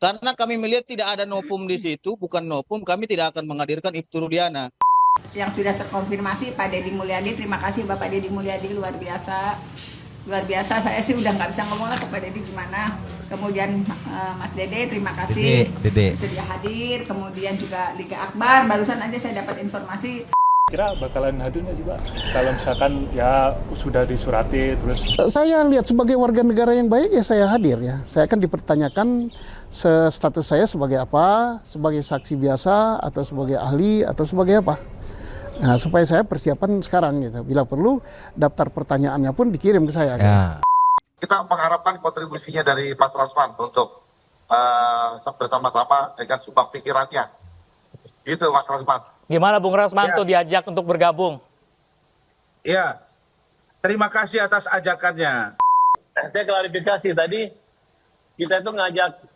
Karena kami melihat tidak ada novum di situ, bukan novum, kami tidak akan menghadirkan Ibtu Rudiana. Yang sudah terkonfirmasi Pak Deddy Mulyadi, terima kasih Bapak Deddy Mulyadi, luar biasa. Luar biasa, saya sih udah nggak bisa ngomong lah ke Pak Deddy gimana. Kemudian Mas Dede, terima kasih Dede. sedia hadir. Kemudian juga Liga Akbar, barusan aja saya dapat informasi. Kira bakalan hadir nggak sih Pak? Kalau misalkan ya sudah disurati terus. Saya lihat sebagai warga negara yang baik ya saya hadir ya. Saya akan dipertanyakan status saya sebagai apa, sebagai saksi biasa atau sebagai ahli atau sebagai apa. Nah, supaya saya persiapan sekarang gitu. Bila perlu daftar pertanyaannya pun dikirim ke saya. Gitu. Ya. Kita mengharapkan kontribusinya dari Mas Rasman untuk bersama-sama dengan sumbang pikirannya. Gitu Mas Rasman. Gimana Bung Rasmanto diajak untuk bergabung? Ya, terima kasih atas ajakannya. Saya klarifikasi tadi, kita itu ngajak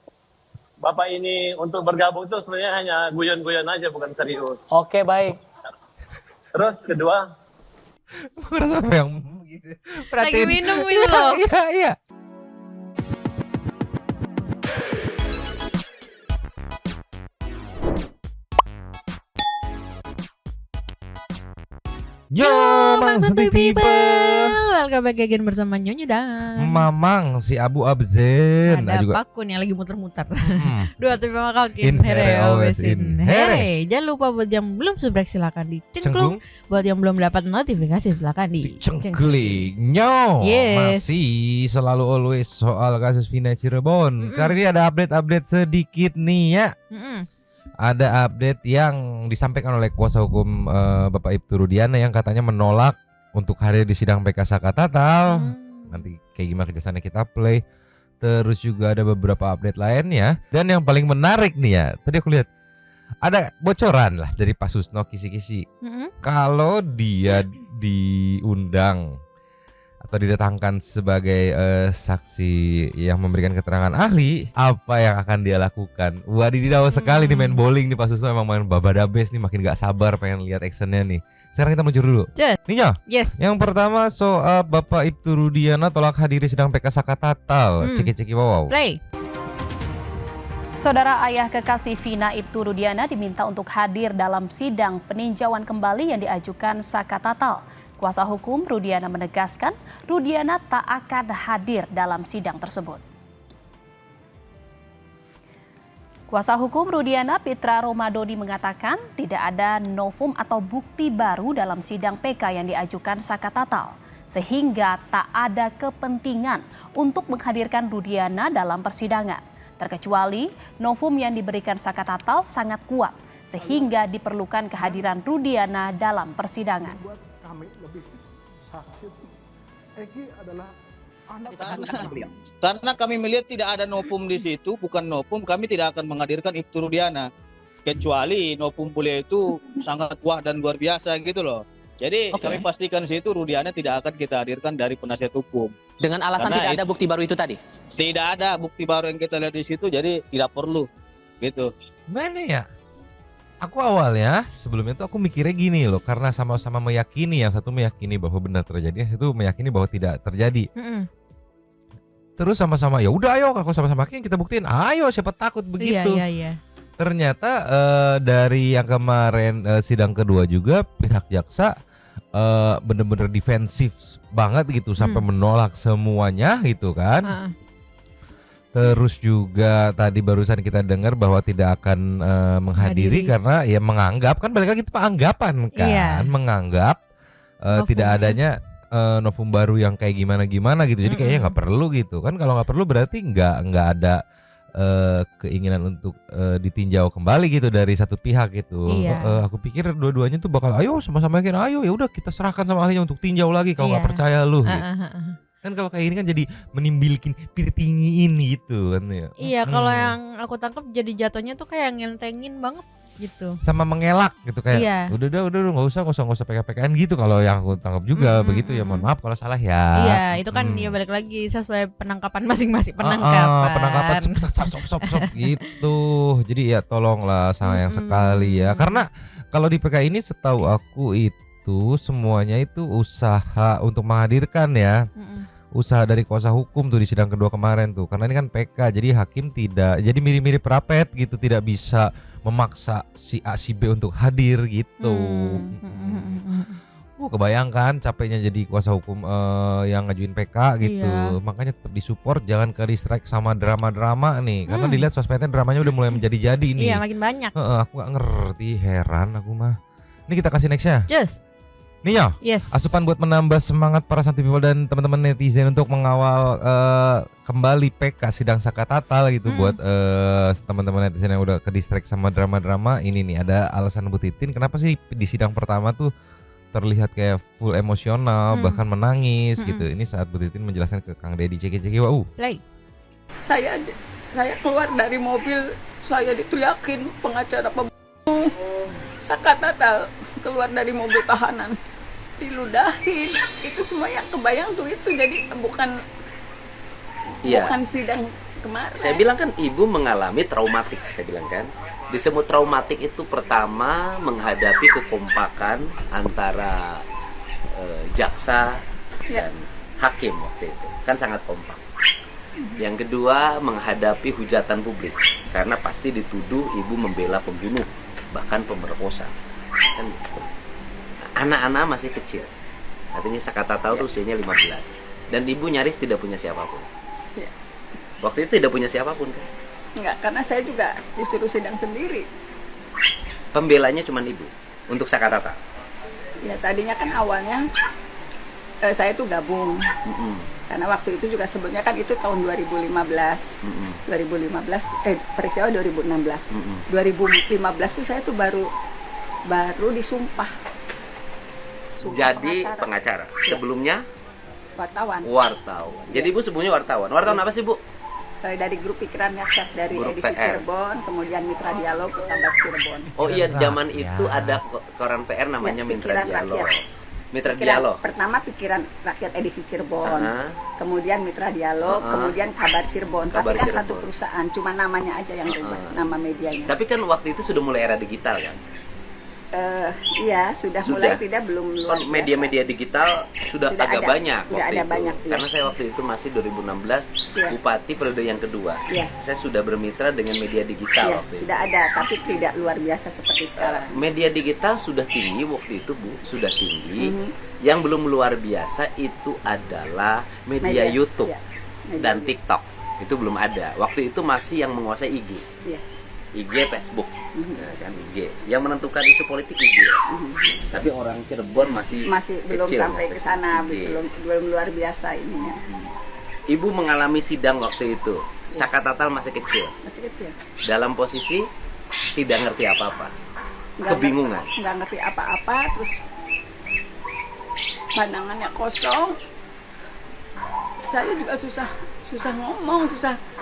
Bapak ini untuk bergabung itu sebenarnya hanya guyon-guyon aja, bukan serius. Oke, baik. Terus kedua, Merasa apa yang gitu. Lagi minum itu loh. Iya. Yo, Mang Santuy People. Welcome back again bersama Nyonya dan Mamang si Abu Abzen. ada juga. Pakun yang lagi muter-muter. Hmm. Dua tapi mama kau In here, always in here. Jangan lupa buat yang belum subscribe silakan dicengklung. Buat yang belum dapat notifikasi silakan Cengklik. Nyo. Yes. Masih selalu always soal kasus Vina Cirebon. Kali ini ada update sedikit nih ya. Ada update yang disampaikan oleh kuasa hukum Bapak Ibtu Rudiana yang katanya menolak untuk hadir di sidang PK Saka Tatal. Nanti kayak gimana kejasannya kita play. Terus juga ada beberapa update lainnya. Dan yang paling menarik nih ya, tadi aku lihat ada bocoran lah dari Pak Susno kisi-kisi. Kalau dia diundang atau didatangkan sebagai saksi yang memberikan keterangan ahli, apa yang akan dia lakukan? Wadidaw sekali nih main bowling nih Pak Susno, emang main babadabes nih, makin gak sabar pengen lihat actionnya nih. Sekarang kita meluncur dulu. Nih ya. Yes. Yang pertama soal Bapak Ibtu Rudiana tolak hadiri sidang PK Saka Tatal. Ceki-ceki wow. Play. Saudara ayah kekasih Vina Ibtu Rudiana diminta untuk hadir dalam sidang peninjauan kembali yang diajukan Saka Tatal. Kuasa hukum Rudiana menegaskan Rudiana tak akan hadir dalam sidang tersebut. Kuasa hukum Rudiana Pitra Romadoni mengatakan tidak ada novum atau bukti baru dalam sidang PK yang diajukan Saka Tatal, sehingga tak ada kepentingan untuk menghadirkan Rudiana dalam persidangan. Terkecuali novum yang diberikan Saka Tatal sangat kuat, sehingga diperlukan kehadiran Rudiana dalam persidangan. Kami lebih sakit. Egi adalah anak Karena kami melihat tidak ada novum di situ, bukan novum, kami tidak akan menghadirkan Ibtu Rudiana. Kecuali novum beliau itu sangat kuat dan luar biasa gitu loh. Jadi kami pastikan di situ Rudiana tidak akan kita hadirkan dari penasihat hukum. Dengan alasan Karena tidak ada bukti baru itu tadi? Tidak ada bukti baru yang kita lihat di situ, jadi tidak perlu gitu. Mana ya? Aku awalnya sebelum itu aku mikirnya gini loh, karena sama-sama meyakini, yang satu meyakini bahwa benar terjadi, yang satu meyakini bahwa tidak terjadi. Terus sama-sama ya udah ayo, kalau sama-sama yakin kita buktiin, ayo siapa takut begitu. Iya. Ternyata dari yang kemarin sidang kedua juga pihak jaksa bener-bener defensif banget gitu, sampai menolak semuanya gitu kan. Terus juga tadi barusan kita dengar bahwa tidak akan menghadiri karena ya menganggap, kan balik lagi itu anggapan kan, menganggap tidak adanya novum baru yang kayak gimana gitu. Jadi kayaknya nggak perlu gitu kan. Kalau nggak perlu berarti nggak ada keinginan untuk ditinjau kembali gitu dari satu pihak gitu. Aku pikir dua-duanya tuh bakal ayo sama-sama yakin, ayo ya udah kita serahkan sama ahlinya untuk tinjau lagi kalau nggak percaya lu. Gitu. Kan kalau kayak ini kan jadi menimbilkin pirtingiin gitu kan ya. Iya, kalau yang aku tangkap jadi jatuhnya tuh kayak ngentengin banget gitu. Sama mengelak gitu kayak. Udah nggak usah PK-PKN gitu kalau yang aku tangkap juga begitu ya. Mohon maaf kalau salah ya. Iya, itu kan ya balik lagi sesuai penangkapan masing-masing penangkapan sop gitu. Jadi ya tolonglah sayang sekali ya. Karena kalau di PK ini setahu aku itu semuanya itu usaha untuk menghadirkan ya. usaha dari kuasa hukum tuh di sidang kedua kemarin tuh, karena ini kan PK, jadi hakim tidak, jadi mirip-mirip Rapet gitu, tidak bisa memaksa si A si B untuk hadir gitu. Kebayangkan capeknya jadi kuasa hukum yang ngajuin PK gitu. Iya. Makanya tetap disupport, jangan ke distract sama drama-drama nih. Karena dilihat sosmednya dramanya udah mulai menjadi-jadi nih. Iya, makin banyak. Aku gak ngerti, heran aku mah. Ini kita kasih nextnya. Just. Nih ya, Yes. asupan buat menambah semangat para Santi People dan teman-teman netizen untuk mengawal kembali PK sidang Saka Tatal gitu buat teman-teman netizen yang udah ke distract sama drama-drama. Ini nih ada alasan Bu Titin kenapa sih di sidang pertama tuh terlihat kayak full emosional bahkan menangis gitu. Ini saat Bu Titin menjelaskan ke Kang Deddy Ceki Wau. Play. Saya keluar dari mobil, saya diteriakin pengacara pembunuh. Saka Tatal keluar dari mobil tahanan, diludahin. Itu semua yang kebayang tuh itu, jadi bukan sidang kemarin. Saya bilang kan ibu mengalami traumatik, saya bilang kan. Disebut traumatik itu pertama menghadapi kekompakan antara jaksa dan hakim waktu itu, kan sangat kompak. Yang kedua menghadapi hujatan publik karena pasti dituduh ibu membela pembunuh bahkan pemerkosa. Kan gitu. Anak-anak masih kecil, artinya Saka Tatal tuh usianya 15 dan ibu nyaris tidak punya siapapun. Waktu itu tidak punya siapapun kan? Enggak, karena saya juga disuruh sidang sendiri. Pembelanya cuma ibu untuk Saka Tatal. Ya tadinya kan awalnya saya tuh gabung. Karena waktu itu juga sebelumnya kan itu tahun 2015. 2015 peristiwa 2016. 2015 tuh saya tuh baru disumpah. Jadi pengacara. Sebelumnya wartawan. Jadi ibu sebelumnya wartawan. Wartawan apa sih bu? Dari grup Pikiran Rakyat, dari Grup edisi PR. Cirebon, kemudian Mitra Dialog ke Kabar Cirebon. Oh iya, zaman itu ada koran PR namanya Ya, Mitra Pikiran Dialog. Rakyat. Mitra Pikiran- Dialog. Pertama Pikiran Rakyat edisi Cirebon, kemudian Mitra Dialog, Uh-huh. kemudian Kabar Cirebon. Kabar Tapi kan Cirebon. satu perusahaan, cuma namanya aja yang berubah, nama medianya. Tapi kan waktu itu sudah mulai era digital kan? Iya, sudah mulai, tidak belum luar biasa. Media-media digital sudah agak ada, banyak sudah waktu ada itu. banyak, iya. Karena saya waktu itu masih 2016 Iya. Bupati periode yang kedua. Iya. Saya sudah bermitra dengan media digital Iya, waktu itu. sudah ada, tapi tidak luar biasa seperti sekarang. Media digital sudah tinggi waktu itu Bu, sudah tinggi. Yang belum luar biasa itu adalah media Medias, YouTube iya. Media dan YouTube. TikTok. Itu belum ada. Waktu itu masih yang menguasai IG. Iya. IG, Facebook, ya kan IG. Yang menentukan isu politik IG. Tapi orang Cirebon masih belum kecil, sampai masih ke sana, kecil. belum luar biasa ininya. Ibu mengalami sidang waktu itu. Saka Tatal masih kecil. Masih kecil. Dalam posisi tidak ngerti apa-apa. Nggak Kebingungan. nggak ngerti apa-apa, terus pandangannya kosong. Saya juga susah ngomong,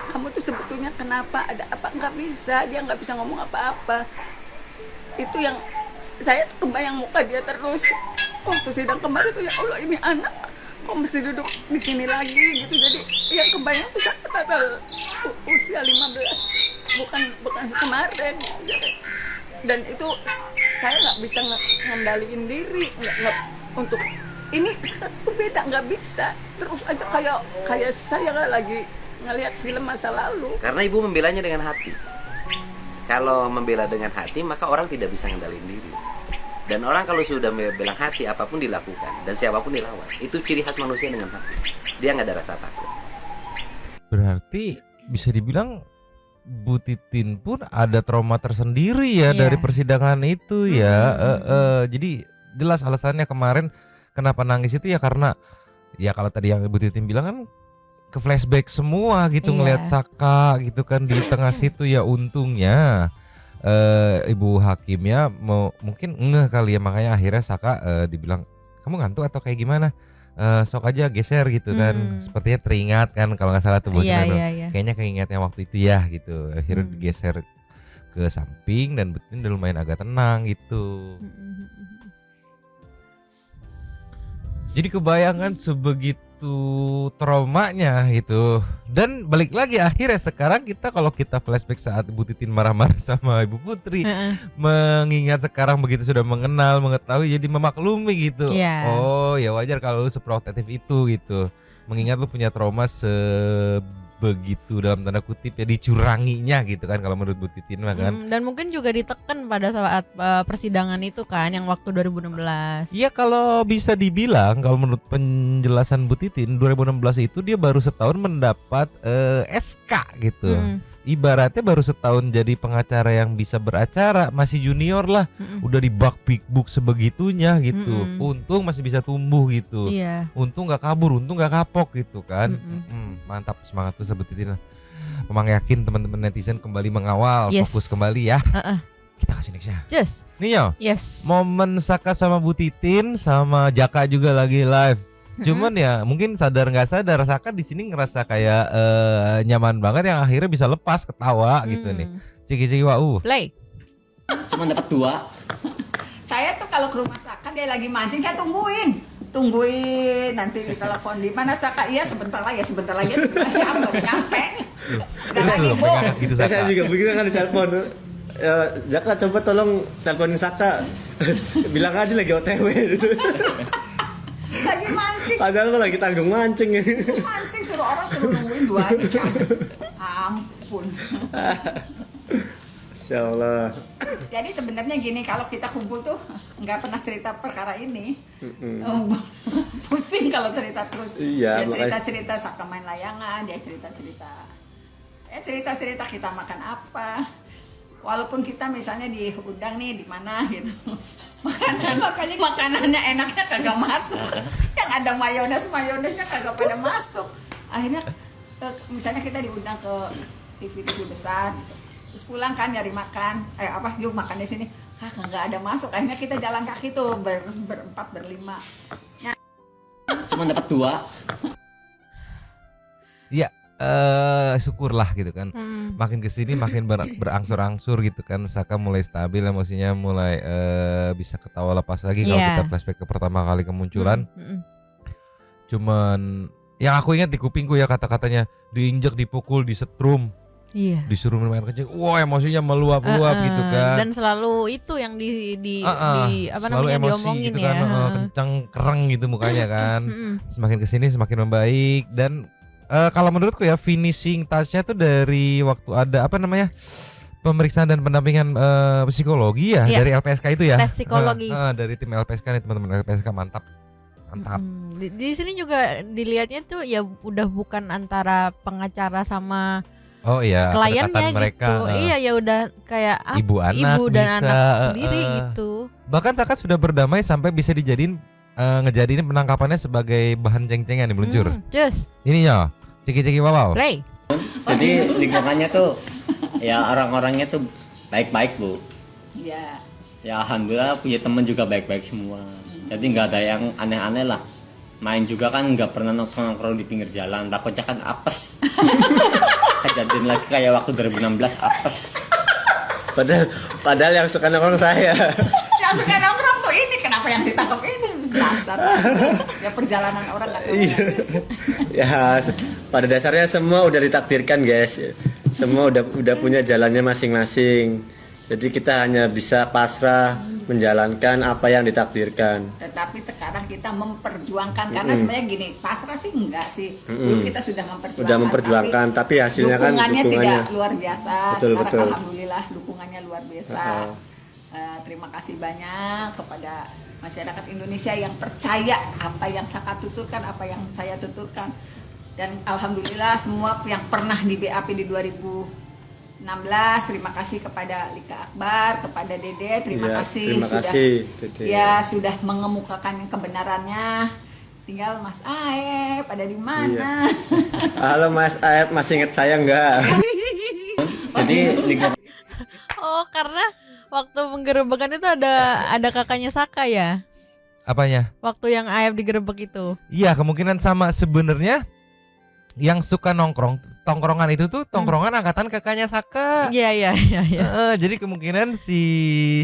kamu tuh sebetulnya kenapa, ada apa, nggak bisa, dia nggak bisa ngomong apa-apa. Itu yang saya kebayang muka dia terus waktu sidang kemarin tuh, ya Allah ini anak kok mesti duduk di sini lagi gitu. Jadi yang kebayang tuh Saka Tatal usia 15, bukan kemarin gitu. Dan itu saya nggak bisa ngendaliin diri, nggak untuk ini tuh beda, nggak bisa terus aja kayak saya lagi ngelihat film masa lalu. Karena ibu membelanya dengan hati. Kalau membela dengan hati, maka orang tidak bisa ngendalin diri. Dan orang kalau sudah membela hati, apapun dilakukan dan siapapun dilawan. Itu ciri khas manusia dengan hati. Dia nggak ada rasa takut. Berarti bisa dibilang Bu Titin pun ada trauma tersendiri ya dari persidangan itu ya. Jadi jelas alasannya kemarin kenapa nangis itu ya karena ya kalau tadi yang Ibu Titin bilang kan ke flashback semua gitu ngelihat Saka gitu kan di tengah situ ya. Untungnya Ibu Hakimnya mungkin ngeh kali ya, makanya akhirnya Saka dibilang kamu ngantuk atau kayak gimana, sok aja geser gitu kan. Sepertinya teringat kan kalau nggak salah tuh kayaknya keingetnya waktu itu ya gitu. Akhirnya digeser ke samping dan Titin udah lumayan agak tenang gitu. Jadi kebayangan sebegitu traumanya gitu. Dan balik lagi akhirnya sekarang kalau kita flashback saat Ibu Titin marah-marah sama Ibu Putri, mengingat sekarang begitu sudah mengenal, mengetahui, jadi memaklumi gitu. Oh ya wajar kalau seprotektif itu gitu. mengingat lu punya trauma sebegitu dalam tanda kutip ya dicuranginya gitu kan kalau menurut Bu Titin mah kan. Dan mungkin juga ditekan pada saat persidangan itu kan yang waktu 2016. Iya, kalau bisa dibilang kalau menurut penjelasan Bu Titin 2016 itu dia baru setahun mendapat SK gitu. Ibaratnya baru setahun jadi pengacara yang bisa beracara, masih junior lah, udah di bak big book sebegitunya gitu. Untung masih bisa tumbuh gitu. Iya. Untung nggak kabur, untung nggak kapok gitu kan. Mantap, semangat tuh Bu Titin. Memang yakin teman-teman netizen kembali mengawal, fokus kembali ya. Kita kasih nextnya. Just. Nih yo. Yes. Momen Saka sama Bu Titin sama Jaka juga lagi live. Cuman ya mungkin sadar nggak sadar Saka di sini ngerasa kayak nyaman banget yang akhirnya bisa lepas ketawa gitu nih. Ciki-ciki wau. Play. Cuma dapat 2. Saya tuh kalau ke rumah Saka dia lagi mancing, saya tungguin nanti ditelepon di mana Saka, iya sebentar lagi baru nyampe. Udah lagi Bu. Gitu, Saya juga begitu kan ditelepon. Jaka coba tolong teleponin Saka. Bilang aja lagi OTW gitu. Lagi mancing. Padahal lo lagi tanggung mancing. Mancing suruh nungguin 2 jam. Ampun. Insya Allah. Jadi sebenarnya gini, kalau kita kumpul tuh nggak pernah cerita perkara ini. Pusing kalau cerita terus. Iya, dia cerita Saka main layangan, dia cerita kita makan apa. Walaupun kita misalnya diundang nih di mana gitu. Makanannya enaknya kagak masuk. Yang ada mayonesnya kagak pada masuk. Akhirnya misalnya kita diundang ke TV besar gitu. Terus pulang kan nyari makan, yuk makan di sini. Kagak ada masuk. Akhirnya kita jalan kaki tuh berempat berlima. Cuma dapat 2. Iya, syukurlah gitu kan. Makin kesini makin berangsur-angsur gitu kan. Saka mulai stabil, emosinya mulai bisa ketawa lepas lagi kalau kita flashback ke pertama kali kemunculan. Cuman yang aku ingat di kupingku ya kata-katanya diinjek, dipukul, disetrum. Iya. Disuruh minum air kencing. Wah, emosinya meluap-luap gitu kan. Dan selalu itu yang selalu emosi diomongin gitu ya. kan. Kencang kereng gitu mukanya kan. Semakin kesini semakin membaik. Dan kalau menurutku ya finishing touch-nya tuh dari waktu ada pemeriksaan dan pendampingan psikologi ya, dari LPSK itu ya. Tes psikologi. Dari tim LPSK nih teman-teman LPSK, mantap. Di sini juga dilihatnya tuh ya udah bukan antara pengacara sama kliennya mereka, gitu. Iya, ya udah kayak ibu dan bisa, anak sendiri gitu. Bahkan Saka sudah berdamai sampai bisa dijadiin ngejadiin penangkapannya sebagai bahan ceng-cengan nih meluncur. Just. Ini ya, ciki-ciki wow. Play. Jadi lingkungannya tuh ya orang-orangnya tuh baik-baik Bu. Iya. Ya alhamdulillah punya teman juga baik-baik semua. Jadi nggak ada yang aneh-aneh lah. Main juga kan nggak pernah nongkrong di pinggir jalan, takutnya kan apes. Kejadian lagi kayak waktu 2016 apes. Padahal yang suka nongkrong saya. Yang suka nongkrong tuh ini, kenapa yang ditangkap ini? Dasar. Ya perjalanan orang nggak tahu. Ya, pada dasarnya semua udah ditakdirkan guys. Semua udah punya jalannya masing-masing. Jadi kita hanya bisa pasrah menjalankan apa yang ditakdirkan. Tetapi sekarang kita memperjuangkan karena sebenarnya gini, pasrah sih enggak sih. Dulu kita sudah memperjuangkan, tapi hasilnya dukungannya tidak luar biasa. Sekarang alhamdulillah dukungannya luar biasa. Terima kasih banyak kepada masyarakat Indonesia yang percaya apa yang Saka tuturkan, apa yang saya tuturkan. Dan alhamdulillah semua yang pernah di BAP di 2016, terima kasih kepada Lika Akbar, kepada Dede, terima kasih sudah mengemukakan kebenarannya. Tinggal Mas Aep ada di mana? Halo Mas Aep, masih ingat saya enggak? Jadi karena waktu penggerebekan itu ada kakaknya Saka ya? Apanya? Waktu yang Aep digerebek itu. Iya, kemungkinan sama sebenarnya. Yang suka tongkrongan itu tuh tongkrongan angkatan kakaknya Saka. Iya. Jadi kemungkinan si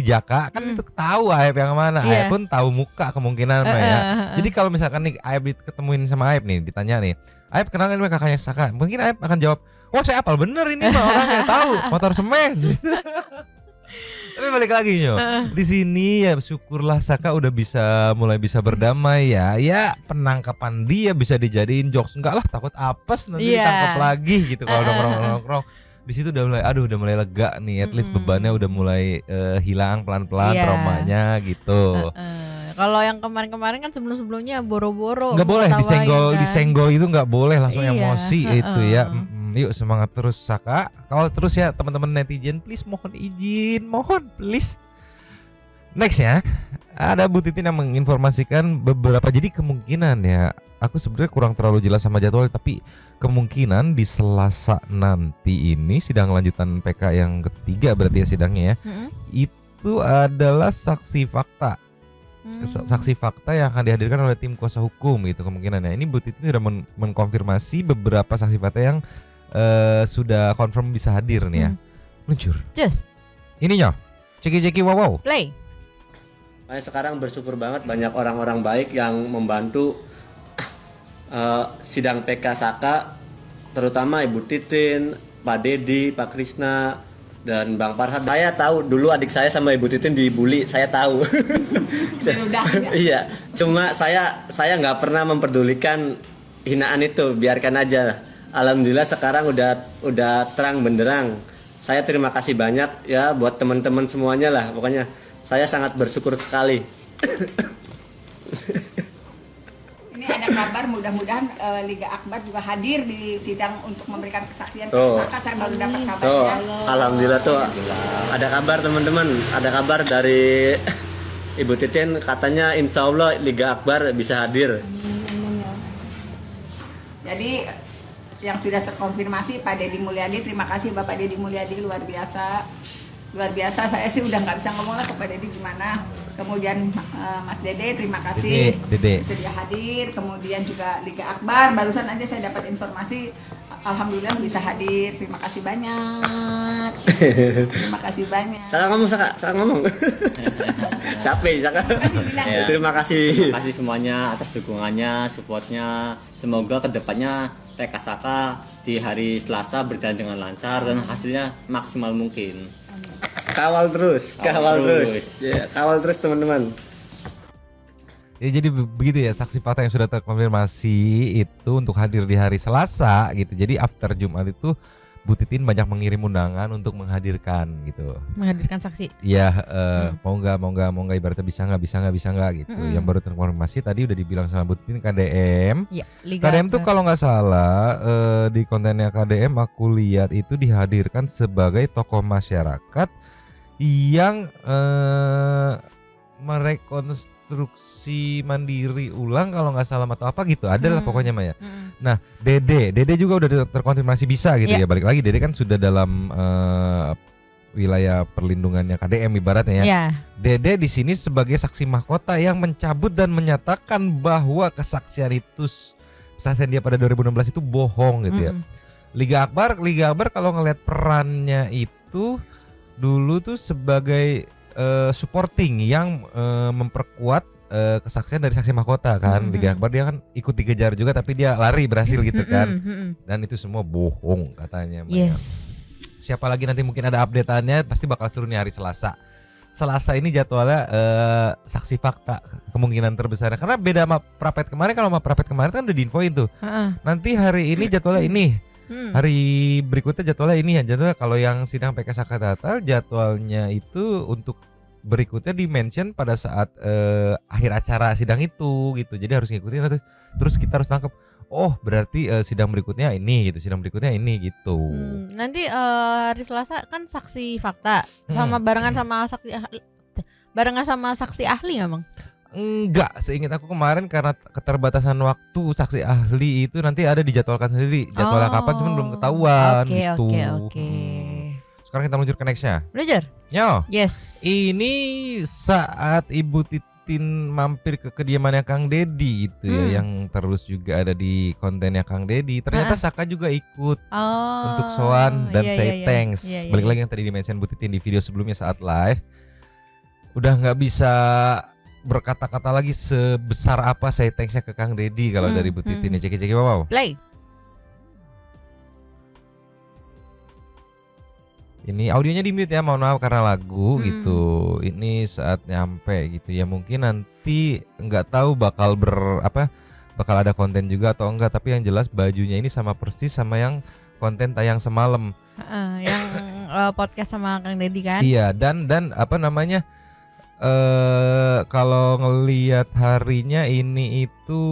Jaka kan itu tahu Aep yang mana. Aep pun tahu muka kemungkinan ya. Jadi kalau misalkan nih Aep ketemuin sama Aep nih, ditanya nih, Aep kenalin sama kakaknya Saka. Mungkin Aep akan jawab, wah saya apal bener ini mah orangnya tahu motor smash. Tapi balik lagi Nyo, di sini ya syukurlah Saka udah mulai bisa berdamai ya. Ya penangkapan dia bisa dijadiin jokes, enggak lah takut apes nanti ditangkap lagi gitu kalau nongkrong. Di situ udah mulai lega nih, at least bebannya udah mulai hilang pelan-pelan traumanya gitu. Kalau yang kemarin-kemarin kan sebelum-sebelumnya boro-boro nggak boleh kan? disenggol itu nggak boleh langsung emosi itu ya. Yuk semangat terus Saka. Kalau terus ya teman-teman netizen, please mohon izin, mohon please. Next ya, ada Bu Titin yang menginformasikan beberapa, jadi kemungkinan ya, aku sebenarnya kurang terlalu jelas sama jadwal, tapi kemungkinan di Selasa nanti ini sidang lanjutan PK yang ketiga berarti ya sidangnya ya, itu adalah saksi fakta. Saksi fakta yang akan dihadirkan oleh tim kuasa hukum gitu kemungkinannya. Ini Bu Titin sudah mengkonfirmasi beberapa saksi fakta yang sudah confirm bisa hadir nih ya. Luncur. Just. Ininya. Ceki wow. Play. Saya sekarang bersyukur banget banyak orang-orang baik yang membantu sidang PK Saka, terutama Ibu Titin, Pak Dedi, Pak Krisna, dan Bang Farhad. Saya tahu dulu adik saya sama Ibu Titin dibully, saya tahu. Iya, cuma saya nggak pernah memperdulikan hinaan itu, biarkan aja. Alhamdulillah sekarang udah terang benderang. Saya terima kasih banyak ya buat teman-teman semuanya lah. Pokoknya saya sangat bersyukur sekali. Ini ada kabar mudah-mudahan Liga Akbar juga hadir di sidang untuk memberikan kesaksian ke Saka. Saya baru dapat kabarnya. Alhamdulillah tuh ada kabar teman-teman. Ada kabar dari Ibu Titin, katanya insya Allah Liga Akbar bisa hadir. Jadi yang sudah terkonfirmasi Pak Dedi Mulyadi, terima kasih Bapak Dedi Mulyadi, luar biasa. Saya sih udah nggak bisa ngomong lah ke Pak Dedi gimana. Kemudian Mas Dede, terima kasih sedia hadir. Kemudian juga Liga Akbar, barusan aja saya dapat informasi, alhamdulillah bisa hadir. Terima kasih banyak. Terima kasih banyak. Salah ngomong. Capek Saka. Terima kasih semuanya atas dukungannya, supportnya. Semoga kedepannya PK Saka di hari Selasa berjalan dengan lancar dan hasilnya maksimal mungkin. Kawal terus. Ya, kawal terus teman-teman. Ya jadi begitu ya, saksi fakta yang sudah terkonfirmasi itu untuk hadir di hari Selasa gitu. Jadi after Jumat itu Bu Titin banyak mengirim undangan untuk menghadirkan gitu. Menghadirkan saksi. Iya, mau nggak ibaratnya bisa nggak gitu. Yang baru terkonfirmasi tadi udah dibilang sama Bu Titin KDM. Ya, KDM tuh kalau nggak salah di kontennya KDM aku lihat itu dihadirkan sebagai tokoh masyarakat yang merekonstruksi mandiri ulang kalau nggak salah atau apa gitu, adalah pokoknya Maya. Nah Dede juga udah terkonfirmasi bisa gitu ya. Balik lagi Dede kan sudah dalam wilayah perlindungannya KDM ibaratnya ya. Dede di sini sebagai saksi mahkota yang mencabut dan menyatakan bahwa kesaksian dia pada 2016 itu bohong gitu ya. Liga Akbar kalau ngelihat perannya itu dulu tuh sebagai supporting yang memperkuat kesaksian dari saksi mahkota kan. Liga Akbar dia kan ikut dikejar juga tapi dia lari berhasil gitu kan. Dan itu semua bohong katanya. Siapa lagi nanti mungkin ada update-annya, pasti bakal seru nih hari Selasa ini jadwalnya saksi fakta kemungkinan terbesarnya, karena beda sama Prapet kemarin. Kalau sama Prapet kemarin kan udah diinfoin tuh. Nanti hari ini jadwalnya ini. Hari berikutnya jadwalnya ini ya. Jadwalnya kalau yang sidang PK Saka Tatal jadwalnya itu untuk berikutnya di-mention pada saat akhir acara sidang itu gitu. Jadi harus ngikutin, terus kita harus nangkep. Oh berarti sidang berikutnya ini gitu, sidang berikutnya ini gitu. Nanti hari Selasa kan saksi fakta sama barengan sama saksi ahli nggak Bang? Enggak, seingat aku kemarin karena keterbatasan waktu saksi ahli itu nanti ada dijadwalkan sendiri. Jadwalnya kapan cuman belum ketahuan gitu. Oke. Sekarang kita meluncur ke nextnya. Yo. Yes. Ini saat Ibu Titin mampir ke kediamannya Kang Dedi itu ya, yang terus juga ada di kontennya Kang Dedi. Ternyata Saka juga ikut untuk sowan dan say thanks. Balik lagi yang tadi di-mention Bu Titin di video sebelumnya saat live. Udah nggak bisa berkata-kata lagi sebesar apa say thanks-nya ke Kang Dedi kalau dari Bu Titin ya. Ceki wow. Play. Ini audionya di mute ya, mohon maaf karena lagu gitu. Ini saat nyampe gitu ya, mungkin nanti nggak tahu bakal bakal ada konten juga atau enggak, tapi yang jelas bajunya ini sama persis sama yang konten tayang semalam. Yang podcast sama Kang Deddy kan? Iya, dan apa namanya? Kalau ngelihat harinya ini itu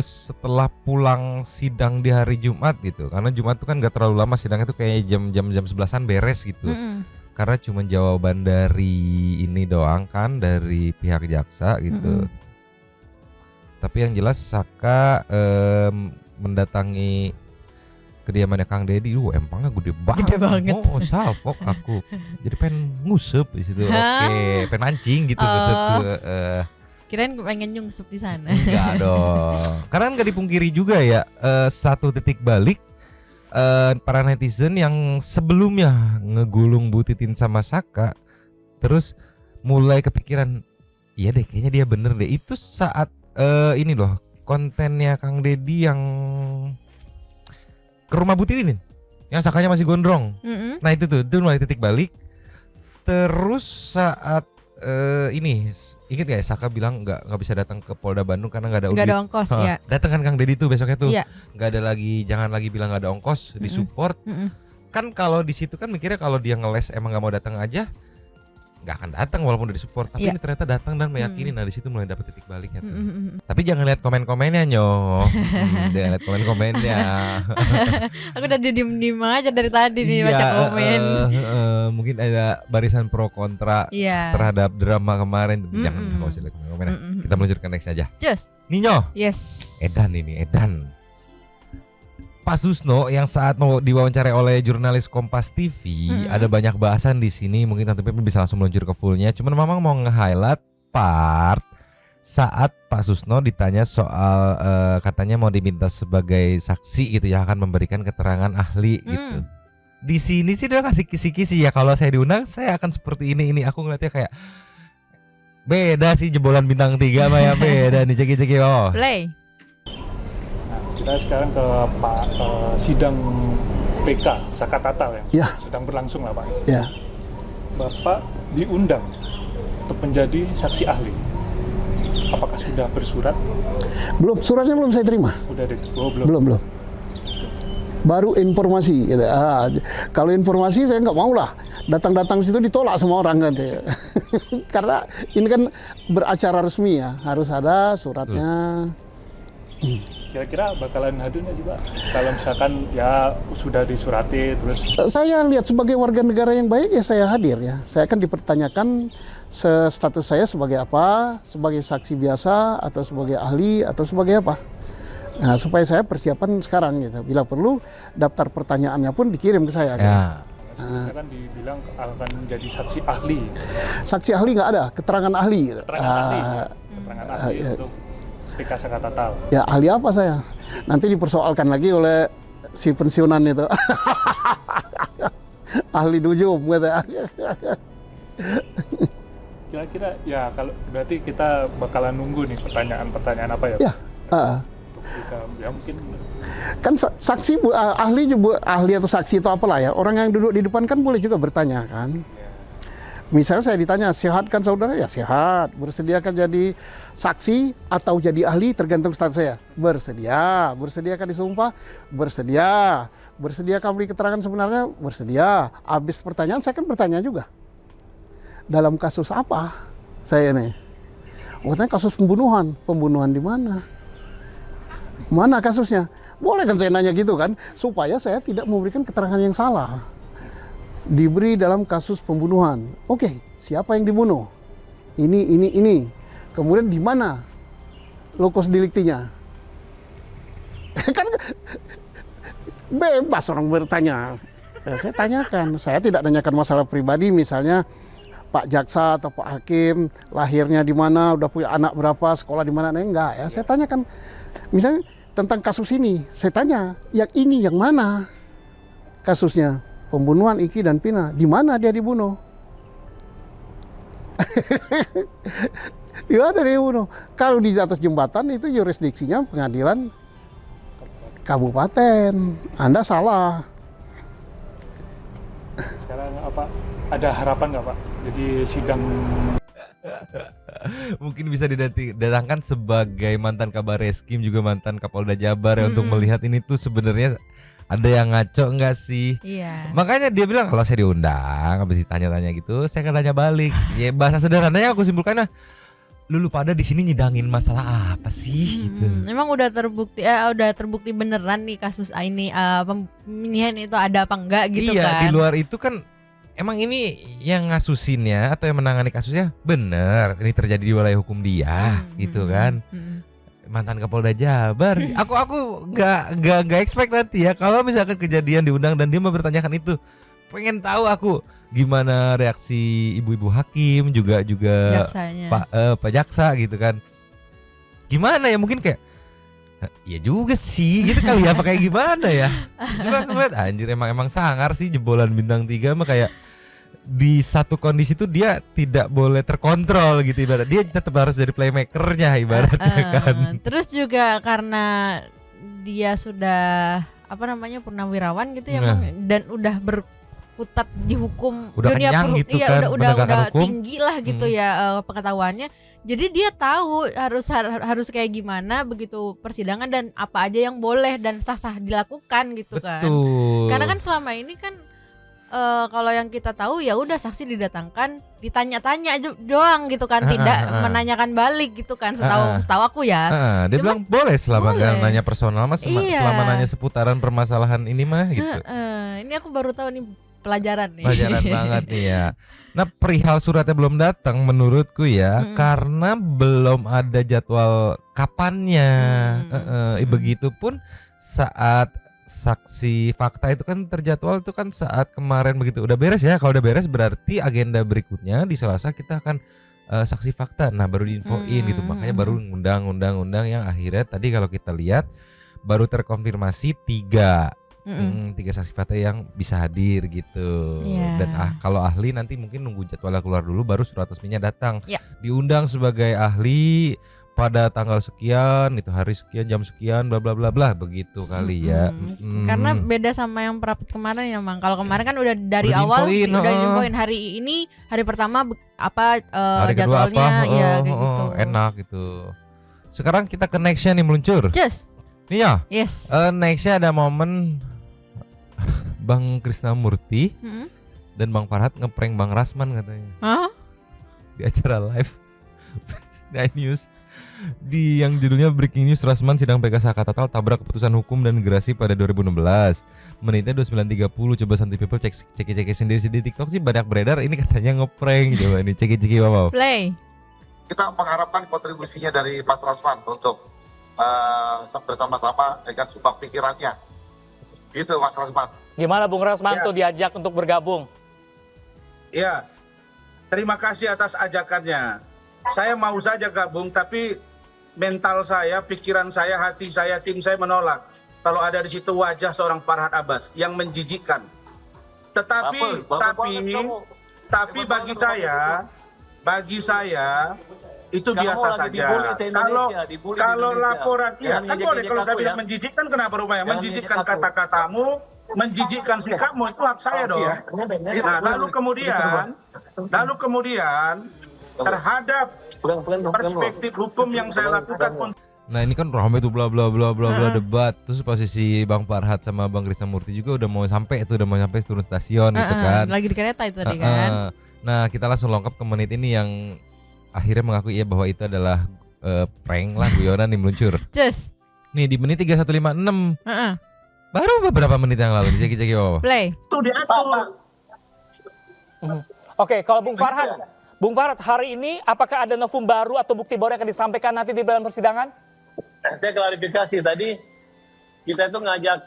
setelah pulang sidang di hari Jumat gitu, karena Jumat itu kan gak terlalu lama sidangnya tuh kayak jam 11-an beres gitu. Karena cuma jawaban dari ini doang kan, dari pihak jaksa gitu. Tapi yang jelas Saka mendatangi kediamannya Kang Deddy, empangnya gede banget. Oh, salfok aku. Jadi pengen ngusep di situ. Oke, pengen mancing gitu ngusep tuh. Kirain pengen nyungsep di sana. Enggak dong. Karena nggak dipungkiri juga ya, satu titik balik para netizen yang sebelumnya ngegulung Bu Titin sama Saka, terus mulai kepikiran, iya deh kayaknya dia bener deh. Itu saat ini loh, kontennya Kang Deddy yang ke rumah Bu Titin, yang Sakanya masih gondrong. Nah itu mulai titik balik. Terus saat ini ingat gak ya, Saka bilang nggak bisa datang ke Polda Bandung karena nggak ada nggak ada ongkos ya. Datang kan Kang Deddy tuh besoknya tuh, Iya. nggak ada lagi, jangan lagi bilang nggak ada ongkos, disupport. Kan kalau di situ kan mikirnya kalau dia ngeles emang nggak mau datang aja, nggak akan datang walaupun udah disupport. Tapi ini ternyata datang dan meyakini. Nah di situ mulai dapet titik baliknya tuh. Tapi jangan lihat komen-komennya jangan lihat komen-komennya. Aku udah diem aja dari tadi nih baca komen. Mungkin ada barisan pro kontra terhadap drama kemarin. Jangan, nggak usah lihat komen. Kita melanjutkan next aja. Just Ninyo. Yes. Edan. Pak Susno yang saat mau diwawancarai oleh jurnalis Kompas TV, ada banyak bahasan di sini. Mungkin Tante Pimpin bisa langsung meluncur ke fullnya. Cuman Mamang mau nge-highlight part saat Pak Susno ditanya soal katanya mau diminta sebagai saksi gitu ya, akan memberikan keterangan ahli gitu. Di sini sih dia kasih kisi-kisi ya, kalau saya diundang saya akan seperti ini. Aku ngeliatnya kayak beda sih, jebolan bintang 3 mah ya beda nih, ceki-ceki Play. Kita sekarang ke Pak sidang PK Saka Tatal yang sedang berlangsung lah Pak. Ya. Bapak diundang untuk menjadi saksi ahli. Apakah sudah bersurat? Belum, suratnya belum saya terima. Belum. Baru informasi gitu. Kalau informasi saya nggak mau lah. Datang situ ditolak sama orang nanti. Karena ini kan beracara resmi ya, harus ada suratnya. Kira-kira bakalan hadir nggak sih Pak? Kalau misalkan ya sudah disurati terus. Saya lihat sebagai warga negara yang baik ya saya hadir ya. Saya akan dipertanyakan status saya sebagai apa, sebagai saksi biasa atau sebagai ahli atau sebagai apa. Nah supaya saya persiapan sekarang gitu. Bila perlu daftar pertanyaannya pun dikirim ke saya. Gitu. Sebelumnya kan dibilang akan menjadi saksi ahli. Saksi ahli nggak ada, keterangan ahli. Gitu. Keterangan ahli untuk PK Saka Tatal. Ya ahli apa saya? Nanti dipersoalkan lagi oleh si pensiunan itu. Ahli nujum gitu. Kira-kira ya kalau berarti kita bakalan nunggu nih pertanyaan-pertanyaan apa ya? Ya. Bisa ya mungkin kan saksi ahli atau saksi itu apalah ya, orang yang duduk di depan kan boleh juga bertanya kan. Misalnya saya ditanya, sehat kan saudara? Ya sehat. Bersedia kan jadi saksi atau jadi ahli tergantung status saya. Bersedia. Bersedia kan disumpah? Bersedia. Bersedia kan beri keterangan sebenarnya? Bersedia. Habis pertanyaan saya kan bertanya juga. Dalam kasus apa saya ini? Katanya kasus pembunuhan. Pembunuhan di mana? Mana kasusnya? Boleh kan saya nanya gitu kan, supaya saya tidak memberikan keterangan yang salah. Diberi dalam kasus pembunuhan. Oke, siapa yang dibunuh? Ini. Kemudian di mana lokus deliktinya? Kan bebas orang bertanya. Saya tanyakan. Saya tidak tanyakan masalah pribadi, misalnya Pak Jaksa atau Pak Hakim lahirnya di mana, udah punya anak berapa, sekolah di mana? Enggak ya. Saya tanyakan. Misalnya tentang kasus ini, saya tanya, yang ini yang mana kasusnya? Pembunuhan Iki dan Pina, di mana dia dibunuh? Di mana dia dibunuh? Kalau di atas jembatan itu jurisdiksinya pengadilan kabupaten. Anda salah. Sekarang ada harapan nggak Pak? Jadi sidang mungkin bisa didatangkan sebagai mantan Kabar Reskrim juga mantan Kapolda Jabar ya, untuk melihat ini tuh sebenarnya ada yang ngaco enggak sih? Iya. Makanya dia bilang kalau saya diundang habis ditanya-tanya gitu, saya akan tanya balik. Ya bahasa sederhananya aku simpulkan lu pada di sini nyidangin masalah apa sih gitu. Emang udah terbukti beneran nih kasus ini pemilihan itu ada apa enggak gitu kan? Iya, di luar itu kan emang ini yang ngasusinnya atau yang menangani kasusnya bener ini terjadi di wilayah hukum dia gitu kan. Mantan Kapolda Jabar. Aku nggak expect nanti ya kalau misalkan kejadian diundang dan dia mempertanyakan itu. Pengen tahu aku gimana reaksi ibu-ibu hakim juga Jaksanya. Pak jaksa gitu kan. Gimana ya, mungkin kayak ya juga sih gitu kali ya, apa kayak gimana ya. Cuma aku ngeliat anjir emang sangar sih jebolan bintang 3 mah kayak di satu kondisi tuh dia tidak boleh terkontrol gitu, ibarat dia tetap harus jadi playmakernya ibaratnya kan. Terus juga karena dia sudah purnawirawan gitu ya Bang, dan udah berkutat di hukum udah dunia kenyang gitu iya, kan, udah hukum. tinggi lah gitu ya pengetahuannya. Jadi dia tahu harus kayak gimana begitu persidangan dan apa aja yang boleh dan sah-sah dilakukan gitu kan. Betul. Karena kan selama ini kan kalau yang kita tahu ya udah saksi didatangkan ditanya-tanya doang gitu kan, tidak menanyakan balik gitu kan, setahu aku ya. Dia bilang boleh selama boleh. gak nanya personal mas, selama nanya seputaran permasalahan ini mah gitu. Ini aku baru tahu nih pelajaran nih. Pelajaran banget nih ya. Nah perihal suratnya belum datang menurutku ya, karena belum ada jadwal kapannya. Begitupun saat saksi fakta itu kan terjadwal itu kan saat kemarin begitu udah beres ya. Kalau udah beres berarti agenda berikutnya di Selasa kita akan saksi fakta. Nah baru diinfoin gitu, makanya baru undang yang akhirnya tadi kalau kita lihat baru terkonfirmasi 3 saksi fakta yang bisa hadir gitu. Dan kalau ahli nanti mungkin nunggu jadwalnya keluar dulu baru surat resminya datang. Diundang sebagai ahli pada tanggal sekian, itu hari sekian, jam sekian, bla bla bla bla begitu kali ya. Karena beda sama yang Prapit kemarin ya Mang. Kalau kemarin kan udah dari awal udah diinfoin hari ini, hari pertama hari jadwalnya kedua apa, ya kayak gitu. Enak gitu. Sekarang kita ke nextnya nih meluncur. Nih ya. Yes. Nextnya ada momen Bang Krisnamurti dan Bang Farhat ngeprank Bang Rasman katanya. Di acara live Nine News. Di yang judulnya Breaking News, Rasman sidang PK Sakatatal tabrak keputusan hukum dan gerasi pada 2016. Menitnya 29.30. Coba Santi People cek sendiri di TikTok sih banyak beredar ini katanya ngeprank. Coba ini cek Bapak. Play. Kita mengharapkan kontribusinya dari Mas Rasman untuk bersama-sama dengan sumbang pikirannya. Gitu Mas Rasman. Gimana Bung Rasman tuh diajak untuk bergabung? Ya, terima kasih atas ajakannya. Saya mau saja gabung, tapi mental saya, pikiran saya, hati saya, tim saya menolak. Kalau ada di situ wajah seorang Farhat Abbas yang menjijikkan. Tetapi bagi saya itu biasa saja. Kalau laporan, ya kan boleh kalau saya bilang menjijikkan, kenapa rupanya? Menjijikkan kata-katamu, menjijikkan sikapmu, itu hak saya dong. Nah, lalu kemudian terhadap perspektif hukum yang saya lakukan pun. Nah ini kan ramai tuh bla bla bla bla bla debat. Terus posisi Bang Farhat sama Bang Krisnamurti juga udah mau sampai turun stasiun gitu kan. Lagi di kereta itu tadi kan. Nah kita langsung lengkap ke menit ini yang akhirnya mengakui ya bahwa itu adalah prank lah, guyonan nih meluncur. Nih di menit 3156. Baru beberapa menit yang lalu dicek-cek Play. Itu diatur. Oke, kalau Bung Farhat, hari ini apakah ada novum baru atau bukti baru yang akan disampaikan nanti di dalam persidangan? Saya klarifikasi tadi, kita itu ngajak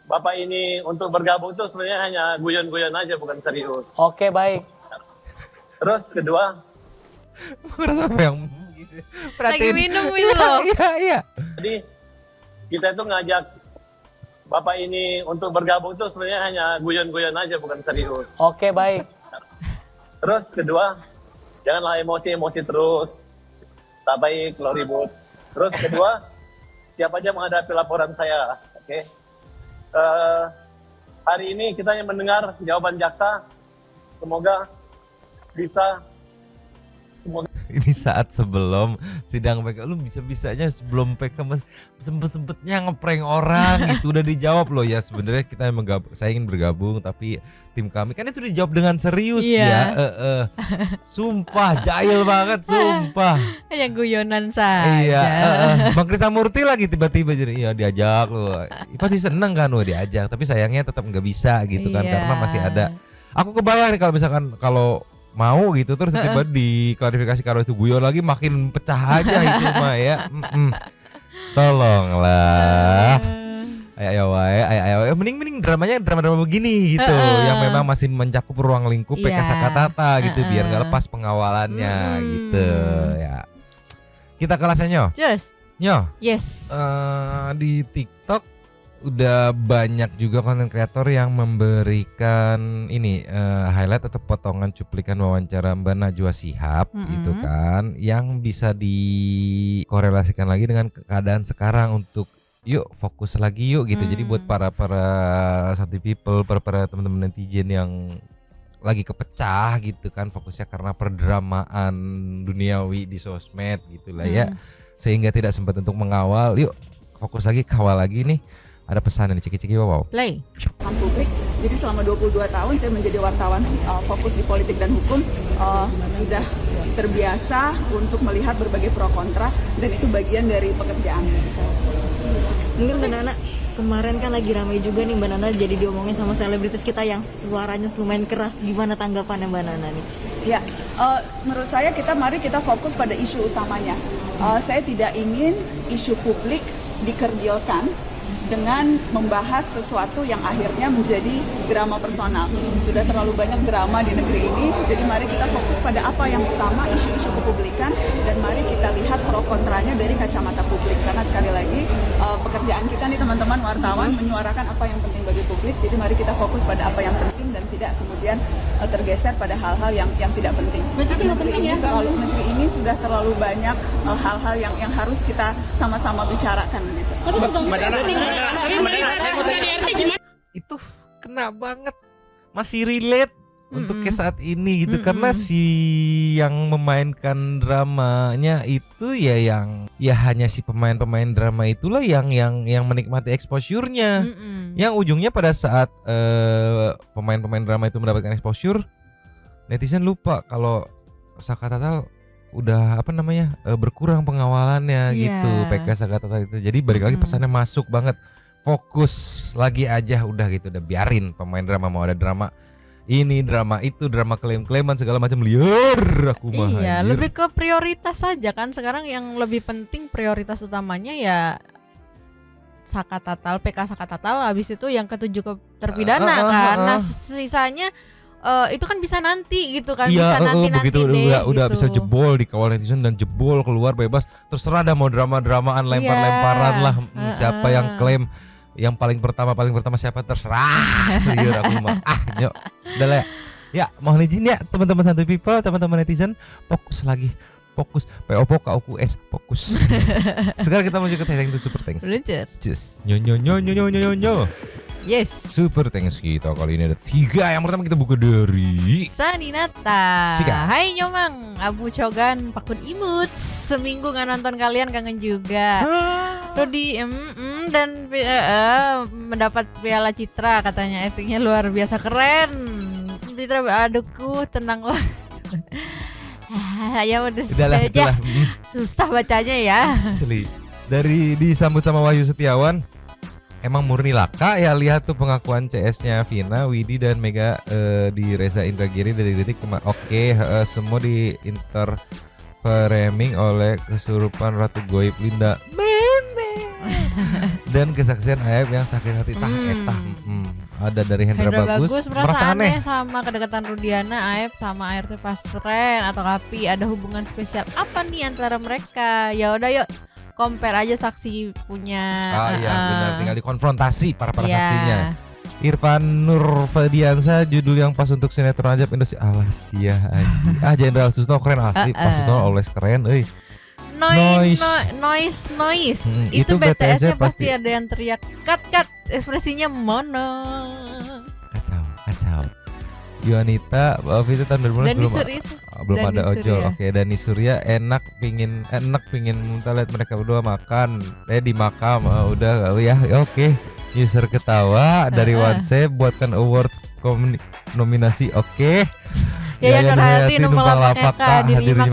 Bapak ini untuk bergabung itu sebenarnya hanya guyon-guyon aja, bukan serius. Oke, baik. Terus kedua, apa yang lagi minum itu loh. Iya. Jadi kita itu ngajak Bapak ini untuk bergabung itu sebenarnya hanya guyon-guyon aja, bukan serius. Oke, baik. Terus kedua, janganlah emosi terus. Tak baik kalau ribut. Terus kedua, siapa aja menghadapi laporan saya. Oke. hari ini kita yang mendengar jawaban jaksa. Semoga bisa. Ini saat sebelum sidang PK, lu bisa-bisanya sebelum PK sempet-sempetnya ngeprank orang gitu, udah dijawab loh ya. Sebenarnya kita saya ingin bergabung tapi tim kami kan itu dijawab dengan serius ya. Sumpah jahil banget, sumpah. Yang guyonan saja. Iya, Bang Krisnamurti lagi tiba-tiba jadi iya diajak loh. Pasti seneng kan diajak, tapi sayangnya tetap nggak bisa gitu kan karena masih ada. Aku kebayang nih kalau misalkan mau gitu terus tiba diklarifikasi kalau itu guyon lagi makin pecah aja itu mah ya. Tolonglah. Ayo mending drama begini gitu yang memang masih mencakup ruang lingkup PK Sakatata gitu biar nggak lepas pengawalannya gitu ya. Kita kelasnya Nyo. Yes. Di TikTok udah banyak juga konten kreator yang memberikan ini highlight atau potongan cuplikan wawancara Mbak Najwa Shihab gitu kan, yang bisa dikorelasikan lagi dengan keadaan sekarang untuk yuk fokus lagi yuk gitu. Jadi buat para santai people, para teman-teman netizen yang lagi kepecah gitu kan fokusnya karena perdramaan duniawi di sosmed gitulah ya, sehingga tidak sempat untuk mengawal. Yuk fokus lagi, kawal lagi nih. Ada pesan yang diciki-ciki wow. Play. Publik. Jadi selama 22 tahun saya menjadi wartawan fokus di politik dan hukum, sudah terbiasa untuk melihat berbagai pro kontra dan itu bagian dari pekerjaan. Mungkin Mbak Nana kemarin kan lagi ramai juga nih Mbak Nana jadi diomongin sama selebritis kita yang suaranya lumayan keras. Gimana tanggapannya Mbak Nana nih? Ya, menurut saya mari kita fokus pada isu utamanya. Saya tidak ingin isu publik dikerdilkan dengan membahas sesuatu yang akhirnya menjadi drama personal. Sudah terlalu banyak drama di negeri ini, jadi mari kita fokus pada apa yang utama, isu-isu kepublikan, dan mari kita lihat pro kontranya dari kacamata publik. Karena sekali lagi, pekerjaan kita nih teman-teman wartawan, menyuarakan apa yang penting bagi publik, jadi mari kita fokus pada apa yang penting dan tidak kemudian tergeser pada hal-hal yang tidak penting. Negeri ini sudah terlalu banyak hal-hal yang harus kita sama-sama bicarakan gitu. Itu kena banget, masih relate untuk ke saat ini gitu, karena si yang memainkan dramanya itu yang hanya si pemain-pemain drama itulah yang menikmati exposure-nya. Yang ujungnya pada saat pemain-pemain drama itu mendapatkan exposure, netizen lupa kalau Sakatata udah berkurang pengawalannya gitu, PK Sakatata itu. Jadi balik lagi pesannya masuk banget. Fokus lagi aja udah gitu, udah biarin pemain drama mau ada drama ini, drama itu, drama klaim-klaiman segala macam liar aku mah. Iya, lebih ke prioritas saja kan sekarang, yang lebih penting prioritas utamanya ya Sakatatal, PK Sakatatal, habis itu yang ketujuh terpidana kan. Nah, sisanya itu kan bisa nanti gitu kan, bisa nanti begitu deh, udah gitu. bisa jebol di kawal netizen dan jebol keluar bebas, terserah dah mau drama-dramaan lempar-lemparan lah, siapa yang klaim yang paling pertama siapa terserah. Liar aku mah nyok udah lah ya. Mohon izin ya teman-teman santai people, teman-teman netizen, fokus lagi, fokus POPO KUQS fokus. Sekarang kita menuju ke thank you super thanks. Just nyo. Yes. Super thanks kita kali ini ada 3. Yang pertama kita buka dari Saninata. Sika. Hai Nyomang, Abu Cogan, Pakun Imut. Seminggu nggak nonton kalian, kangen juga. Rudi dan mendapat piala Citra, katanya actingnya luar biasa keren. Citra, aduhku tenanglah. Ya udah saja. Susah bacanya ya. Asli. Dari disambut sama Wahyu Setiawan. Emang murni laka ya, lihat tuh pengakuan CS-nya Vina, Widi dan Mega di Reza Indragiri dari detik oke, semua di interframing oleh kesurupan Ratu Goib Linda dan kesaksian Aep yang sakit hati ada dari Hendra Bagus merasa aneh sama kedekatan Rudiana, Aep sama ART Pasren atau Kapi, ada hubungan spesial apa nih antara mereka? Ya udah yuk compare aja saksi punya. Benar, tinggal dikonfrontasi para saksinya. Irfan Nurfadiansa, judul yang pas untuk sinetron Ajab Indonesia. Awas ya Jenderal Susno keren asli. Pak Susno always keren Noise. Itu BTS-nya pasti ada yang teriak cut, ekspresinya mono. Kacau. Yuanita, itu tahun 2000 belum ada ojol. Oke, Dani Surya enak pingin minta lihat mereka berdua makan. Dimakam udah ya oke. User ketawa dari Once buatkan awards nominasi oke. Yaya Nurhayati numpang lapak di Limak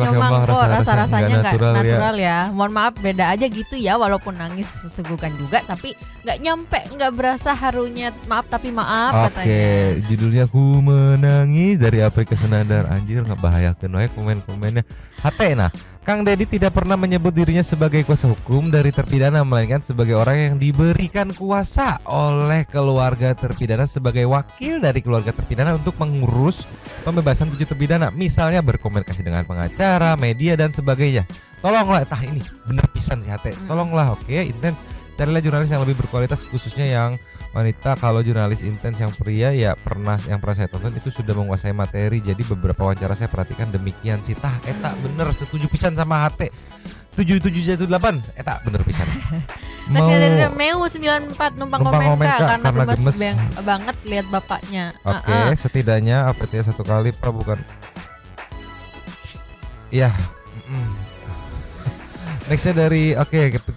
rasa-rasanya nggak natural ya. Mohon maaf beda aja gitu ya, walaupun nangis sesegukan juga tapi nggak berasa harunya. Maaf katanya. Oke, judulnya Ku Menangis dari aplikasi Nadar. Anjir nggak bahayakeun wae komen-komennya. Hatena Kang Deddy tidak pernah menyebut dirinya sebagai kuasa hukum dari terpidana, melainkan sebagai orang yang diberikan kuasa oleh keluarga terpidana sebagai wakil dari keluarga terpidana untuk mengurus pembebasan 7 terpidana, misalnya berkomunikasi dengan pengacara, media dan sebagainya. Tolonglah, ini bener pisan sih Hate. Tolonglah, oke, intens. Carilah jurnalis yang lebih berkualitas, khususnya yang wanita. Kalau jurnalis intens yang pria ya yang pernah saya tonton itu sudah menguasai materi. Jadi beberapa wawancara saya perhatikan demikian sih. Eta bener, setuju pisan sama HT 7718. Eta bener pisan. Meu 94 numpang komen karena gemes banget lihat bapaknya. Oke, setidaknya APT 1 kali Pak, bukan. Ya. Nextnya dari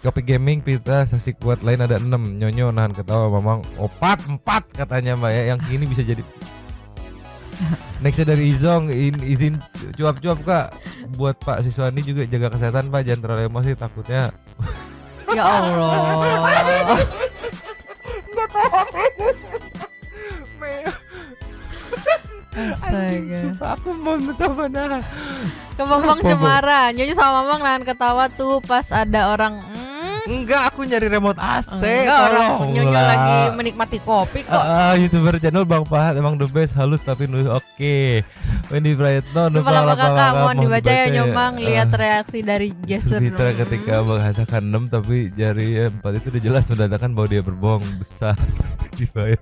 Kopi Gaming Pita Saksi Kuat lain ada 6. Nyonyo nahan ketawa Mamang 4 katanya Mbak ya, yang ini bisa jadi. Nextnya dari Izong, izin cuap-cuap Kak buat Pak Siswani juga jaga kesehatan Pak, jangan terlalu emosi takutnya. Ya Allah. Astaga. Aku mau minta mana? Kebambang Cemara, Nyonya sama Mamang nahan ketawa tuh pas ada orang. Enggak, aku nyari remote AC. Enggak, orang Nyonya lagi menikmati kopi kok. YouTuber channel Bang Pahat emang the best, halus tapi oke. Wendy Prayitno kakak mohon dibaca ya Nyomang, lihat reaksi dari gestur Mitra ketika mengatakan 6 tapi jari 4 itu udah jelas menandakan bahwa dia berbohong besar. Dibayar.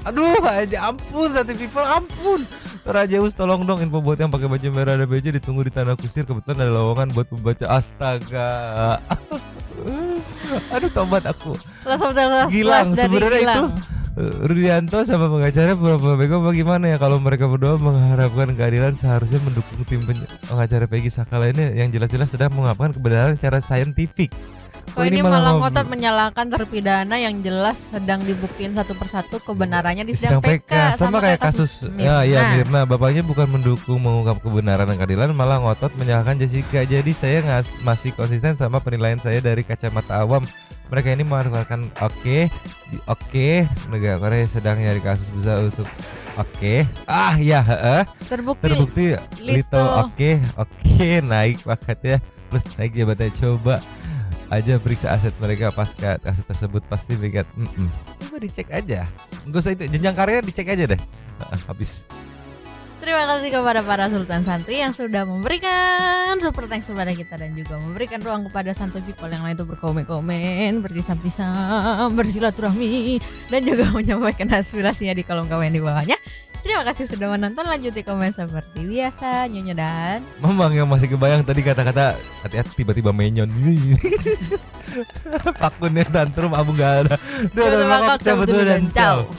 Aduh aja, ampun Sati People, ampun. Rajeus tolong dong info buat yang pakai baju merah ada BJ, ditunggu di Tanah Kusir, kebetulan ada lowongan buat membaca. Astaga. Aduh tobat aku. Gilang sebenarnya itu Rudianto sama pengacara pura-pura bego bagaimana ya kalau mereka berdua mengharapkan keadilan, seharusnya mendukung tim pengacara Peggy Sakala ini yang jelas-jelas sedang mengungkapkan kebenaran secara saintifik. Kok ini malah ngotot menyalahkan terpidana yang jelas sedang dibuktiin satu persatu kebenarannya di sidang PK. Sama kayak kasus Mirna, bapaknya bukan mendukung mengungkap kebenaran dan keadilan, malah ngotot menyalahkan Jessica. Jadi saya masih konsisten sama penilaian saya dari kacamata awam. Mereka ini memanfaatkan negara Korea sedang nyari kasus besar untuk terbukti little naik pangkatnya plus naik jabatannya. Coba aja periksa aset mereka, pasca aset tersebut pasti mereka coba dicek aja, nggak usah itu jenjang karir, dicek aja deh. Habis. Terima kasih kepada para Sultan Santuy yang sudah memberikan super thanks kepada kita dan juga memberikan ruang kepada Santuy People yang lain untuk berkomen-komen, bertisam-tisam, bersilaturahmi dan juga menyampaikan aspirasinya di kolom komen di bawahnya. Terima kasih sudah menonton, lanjuti komen seperti biasa. Nyonya dan Mamang yang masih kebayang tadi kata-kata hati-hati tiba-tiba menyon. Pakunnya tantrum abu gak ada. Dua cabut dan ciao.